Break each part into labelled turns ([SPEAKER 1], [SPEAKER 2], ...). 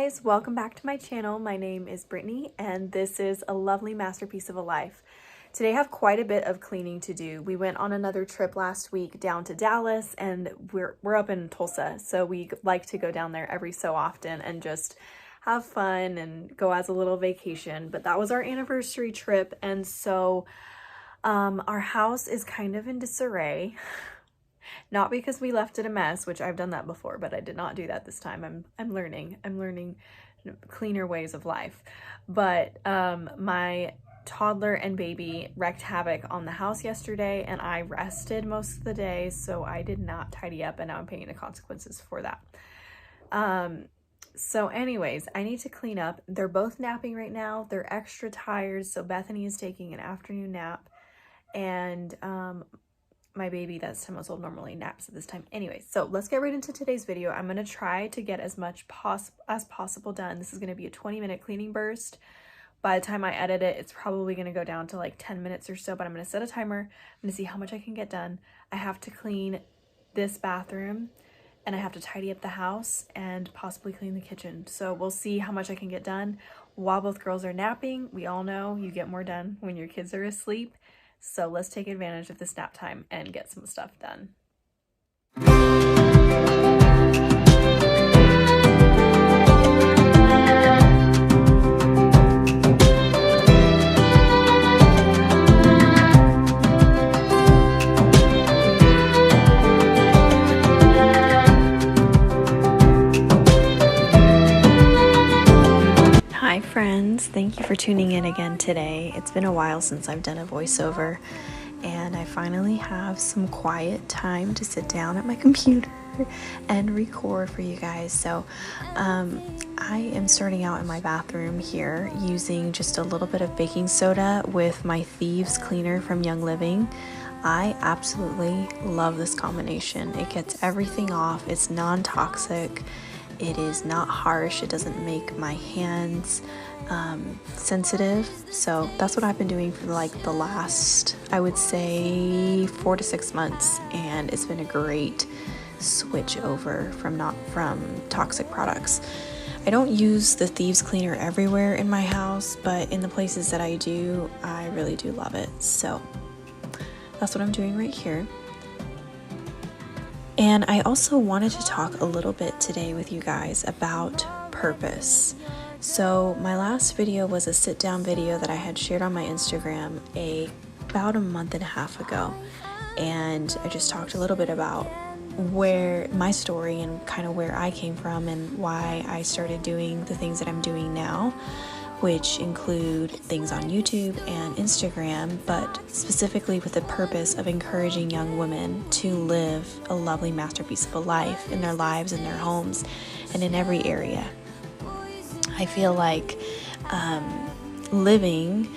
[SPEAKER 1] guys, welcome back to my channel. My name is Brittany and this is a lovely masterpiece of a life. Today I have quite a bit of cleaning to do. We went on another trip last week down to Dallas and we're up in Tulsa, so we like to go down there every so often and just have fun and go as a little vacation. But that was our anniversary trip, and so our house is kind of in disarray. Not because we left it a mess, which I've done that before, but I did not do that this time. I'm learning cleaner ways of life. But my toddler and baby wreaked havoc on the house yesterday, and I rested most of the day, so I did not tidy up, and now I'm paying the consequences for that. So anyways, I need to clean up. They're both napping right now. They're extra tired, so Bethany is taking an afternoon nap, and my baby that's 10 months old normally naps at this time. Anyway, so let's get right into today's video. I'm going to try to get as much as possible done. This is going to be a 20-minute cleaning burst. By the time I edit it, it's probably going to go down to like 10 minutes or so, but I'm going to set a timer. I'm going to see how much I can get done. I have to clean this bathroom, and I have to tidy up the house and possibly clean the kitchen. So we'll see how much I can get done while both girls are napping. We all know you get more done when your kids are asleep. So let's take advantage of this nap time and get some stuff done. Hi friends, thank you for tuning in again today. It's been a while since I've done a voiceover, and I finally have some quiet time to sit down at my computer and record for you guys. So I am starting out in my bathroom here using just a little bit of baking soda with my Thieves cleaner from Young Living. I absolutely love this combination. It gets everything off. It's non-toxic. It is not harsh. It doesn't make my hands sensitive. So that's what I've been doing for like the last, I would say, 4 to 6 months, and it's been a great switch over from toxic products. I don't use the Thieves cleaner everywhere in my house, but in the places that I do, I really do love it. So that's what I'm doing right here. And I also wanted to talk a little bit today with you guys about purpose. So my last video was a sit down video that I had shared on my Instagram about a month and a half ago. And I just talked a little bit about where my story and kind of where I came from and why I started doing the things that I'm doing now, which include things on YouTube and Instagram, but specifically with the purpose of encouraging young women to live a lovely masterpiece of a life in their lives, in their homes, and in every area. I feel like living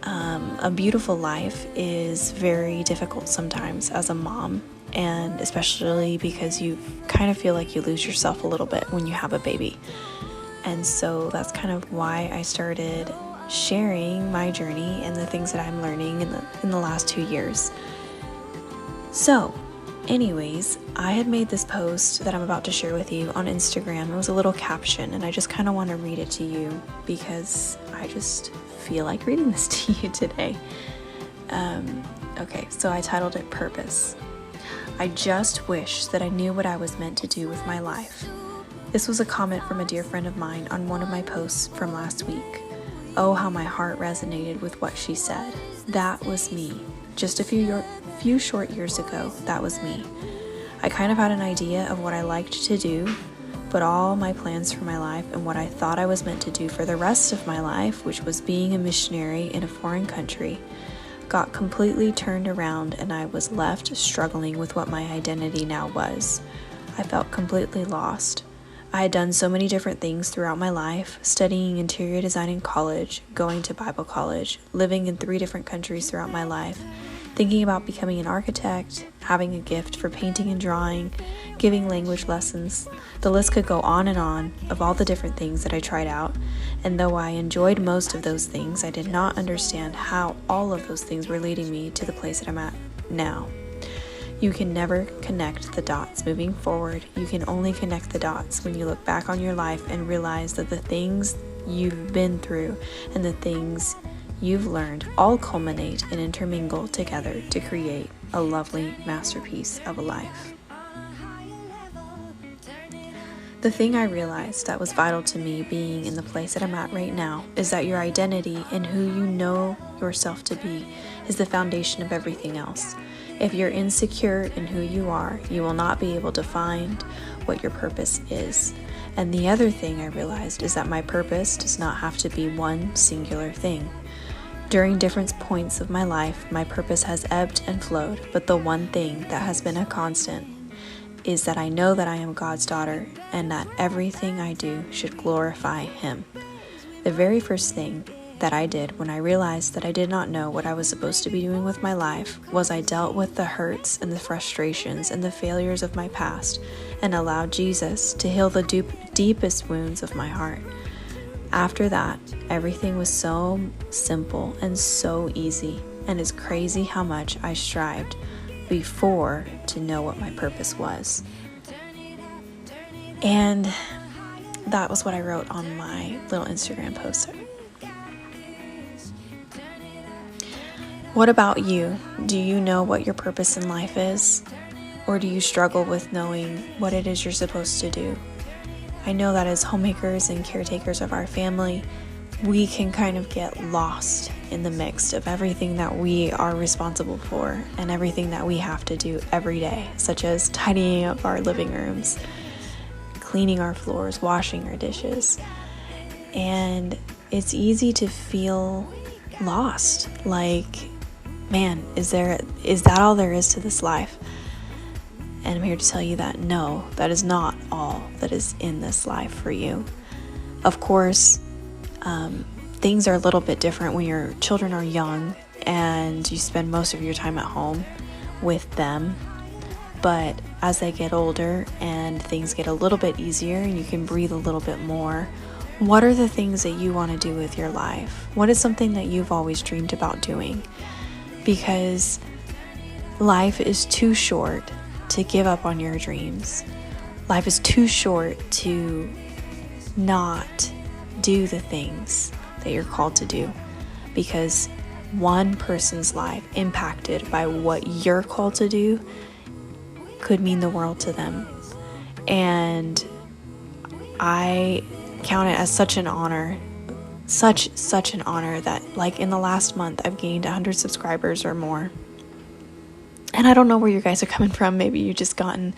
[SPEAKER 1] a beautiful life is very difficult sometimes as a mom, and especially because you kind of feel like you lose yourself a little bit when you have a baby. And so that's kind of why I started sharing my journey and the things that I'm learning in the last 2 years. So anyways, I had made this post that I'm about to share with you on Instagram. It was a little caption, and I just kind of want to read it to you because I just feel like reading this to you today. Okay, so I titled it Purpose. I just wish that I knew what I was meant to do with my life. This was a comment from a dear friend of mine on one of my posts from last week. Oh, how my heart resonated with what she said. That was me. Just a few short years ago, that was me. I kind of had an idea of what I liked to do, but all my plans for my life and what I thought I was meant to do for the rest of my life, which was being a missionary in a foreign country, got completely turned around, and I was left struggling with what my identity now was. I felt completely lost. I had done so many different things throughout my life, studying interior design in college, going to Bible college, living in 3 different countries throughout my life, thinking about becoming an architect, having a gift for painting and drawing, giving language lessons. The list could go on and on of all the different things that I tried out, and though I enjoyed most of those things, I did not understand how all of those things were leading me to the place that I'm at now. You can never connect the dots moving forward. You can only connect the dots when you look back on your life and realize that the things you've been through and the things you've learned all culminate and intermingle together to create a lovely masterpiece of a life. The thing I realized that was vital to me being in the place that I'm at right now is that your identity and who you know yourself to be is the foundation of everything else. If you're insecure in who you are, you will not be able to find what your purpose is. And the other thing I realized is that my purpose does not have to be one singular thing. During different points of my life, my purpose has ebbed and flowed, but the one thing that has been a constant is that I know that I am God's daughter and that everything I do should glorify Him. The very first thing that I did when I realized that I did not know what I was supposed to be doing with my life was I dealt with the hurts and the frustrations and the failures of my past and allowed Jesus to heal the deepest wounds of my heart. After that, everything was so simple and so easy, and it's crazy how much I strived before to know what my purpose was. And that was what I wrote on my little Instagram post. What about you? Do you know what your purpose in life is? Or do you struggle with knowing what it is you're supposed to do? I know that as homemakers and caretakers of our family, we can kind of get lost in the mix of everything that we are responsible for and everything that we have to do every day, such as tidying up our living rooms, cleaning our floors, washing our dishes. And it's easy to feel lost, like, man, is that all there is to this life? And I'm here to tell you that no, that is not all that is in this life for you. Of course, things are a little bit different when your children are young and you spend most of your time at home with them. But as they get older and things get a little bit easier and you can breathe a little bit more, what are the things that you want to do with your life? What is something that you've always dreamed about doing? Because life is too short to give up on your dreams. Life is too short to not do the things that you're called to do, because one person's life impacted by what you're called to do could mean the world to them. And I count it as such an honor, such an honor that, like, in the last month I've gained 100 subscribers or more. And I don't know where you guys are coming from. Maybe you just gotten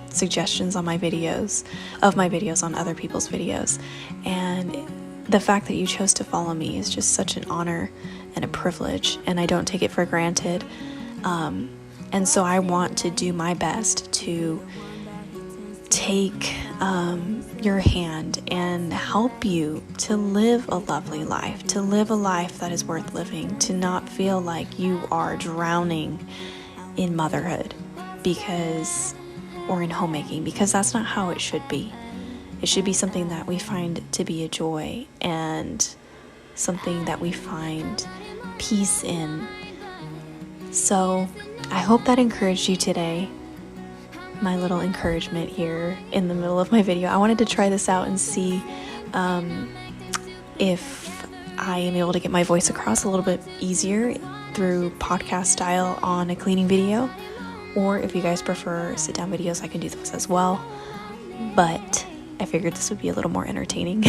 [SPEAKER 1] suggestions on my videos, on other people's videos. And the fact that you chose to follow me is just such an honor and a privilege, and I don't take it for granted. And so I want to do my best to take your hand and help you to live a lovely life, to live a life that is worth living, to not feel like you are drowning in motherhood or in homemaking, because that's not how it should be. It should be something that we find to be a joy and something that we find peace in. So I hope that encouraged you today. My little encouragement here in the middle of my video. I wanted to try this out and see if I am able to get my voice across a little bit easier through podcast style on a cleaning video, or if you guys prefer sit down videos, I can do those as well. But I figured this would be a little more entertaining.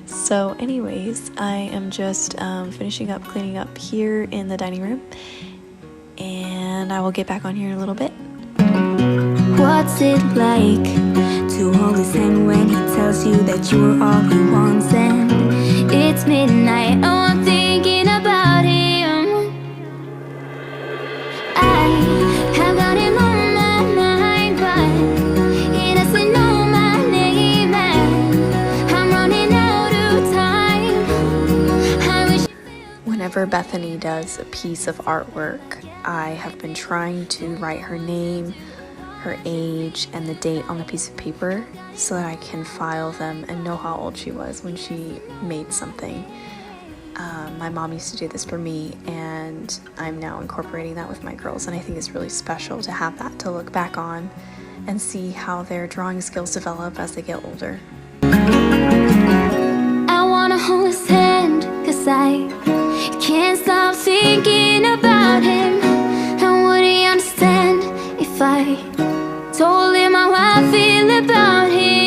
[SPEAKER 1] So anyways, I am just finishing up cleaning up here in the dining room, and I will get back on here in a little bit.
[SPEAKER 2] What's it like to hold his hand when he tells you that you're all he wants? And it's midnight, oh, I'm thinking about him. I have got him on my mind, but he doesn't know my name, and I'm running out of time. I wish.
[SPEAKER 1] Whenever Bethany does a piece of artwork, I have been trying to write her name, her age, and the date on the piece of paper so that I can file them and know how old she was when she made something. My mom used to do this for me, and I'm now incorporating that with my girls, and I think it's really special to have that to look back on and see how their drawing skills develop as they get older.
[SPEAKER 2] I wanna hold his hand, 'cause I can't stop thinking about him. And would he understand if I told him how I feel about him?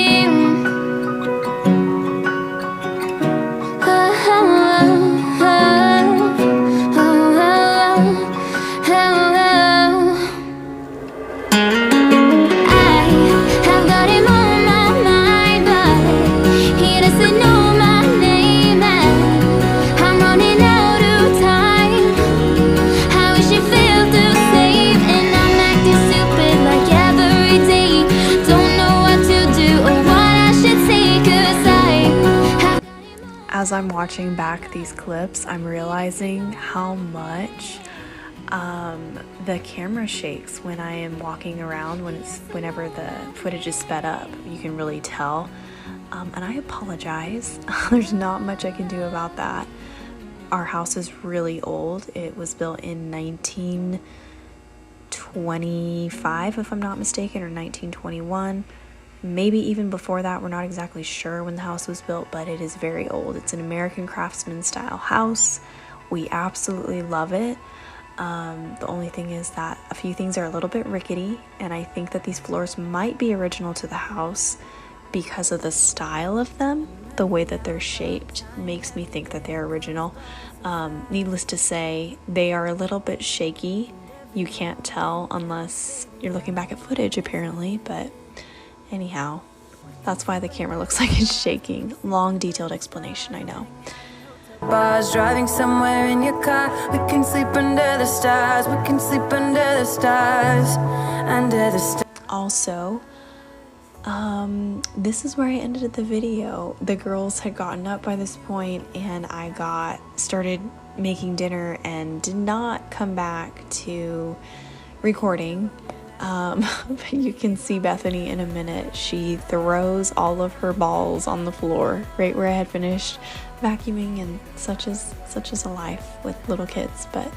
[SPEAKER 1] As I'm watching back these clips, I'm realizing how much the camera shakes when I am walking around, whenever the footage is sped up. You can really tell, and I apologize. There's not much I can do about that. Our house is really old. It was built in 1925, if I'm not mistaken, or 1921. Maybe even before that. We're not exactly sure when the house was built, but it is very old. It's an American craftsman style house. We absolutely love it. The only thing is that a few things are a little bit rickety, and I think that these floors might be original to the house because of the style of them. The way that they're shaped makes me think that they're original. Needless to say, they are a little bit shaky. You can't tell unless you're looking back at footage, apparently, but anyhow, that's why the camera looks like it's shaking. Long, detailed explanation, I know.
[SPEAKER 3] Bars, driving somewhere in your car. We can sleep under the stars. We can sleep under the stars. Under the stars.
[SPEAKER 1] Also, this is where I ended the video. The girls had gotten up by this point, and I started making dinner and did not come back to recording. But you can see Bethany in a minute. She throws all of her balls on the floor right where I had finished vacuuming, and such is a life with little kids, but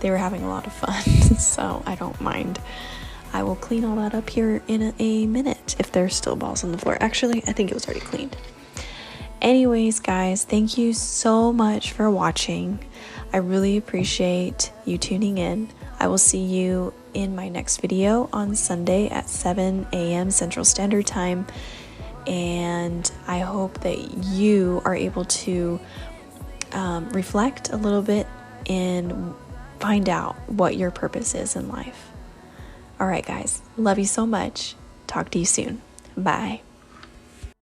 [SPEAKER 1] they were having a lot of fun. So I don't mind. I will clean all that up here in a minute if there's still balls on the floor. Actually, I think it was already cleaned. Anyways, guys, thank you so much for watching. I really appreciate you tuning in. I will see you in my next video on Sunday at 7 a.m. Central Standard Time, and I hope that you are able to reflect a little bit and find out what your purpose is in life. All right, guys, love you so much. Talk to you soon. Bye.